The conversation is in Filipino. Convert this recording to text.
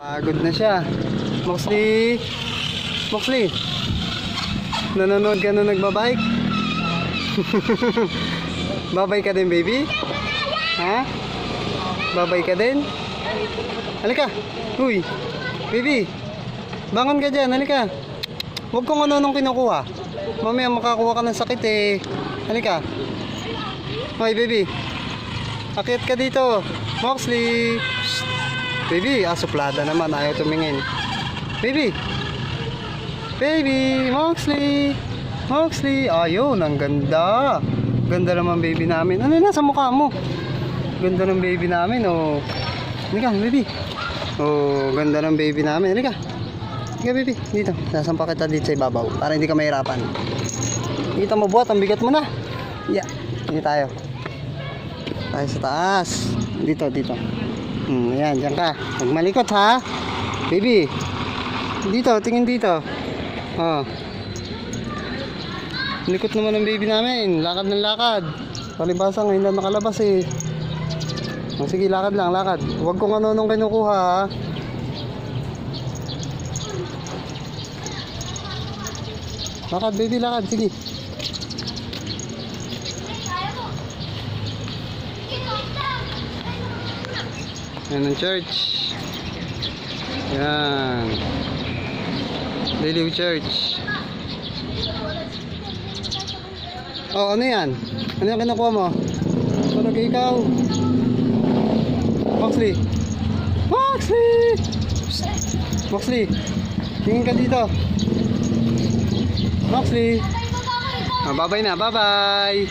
Pagod na siya. Moxley. Moxley. Nanonood ka na nagbabike? Babay ka din, baby? Ha? Babay ka din? Halika. Uy. Baby. Bangon ka dyan. Halika. Huwag kong ano-anong kinukuha. Mamaya makakuha ka ng sakit eh. Halika. Hoy, baby. Akyat ka dito. Moxley. Baby, suplada naman, ayaw tumingin. Baby. Baby, Moxley. Moxley. Ayun, ang ganda. Ganda naman baby namin. Ano na sa mukha mo? Ganda ng baby namin, oh. Halika, baby. Oh, ganda ng baby namin. Halika. Halika, baby. Dito. Sasampa kita dito sa ibabaw para hindi ka mahirapan. Kita mo buhat, ang bigat mo na. Yeah. Hindi tayo. Tayo sa taas. Dito, dito. Ayan, dyan ka. Huwag malikot ha. Baby. Dito, tingin dito. Oh. Likot naman ng baby namin. Lakad ng lakad. Palibasa ngayon lang nakalabas eh. Oh, sige, lakad lang, lakad. Huwag kong ano-anong kinukuha ha. Lakad baby, lakad. Sige. Yan ang church. Yan. Daily Church. Oh, ano yan? Ano yung kinukuha mo? Tulog ikaw. Moxley. Moxley! Moxley. Tingin ka dito. Moxley. Bye-bye na. Bye-bye.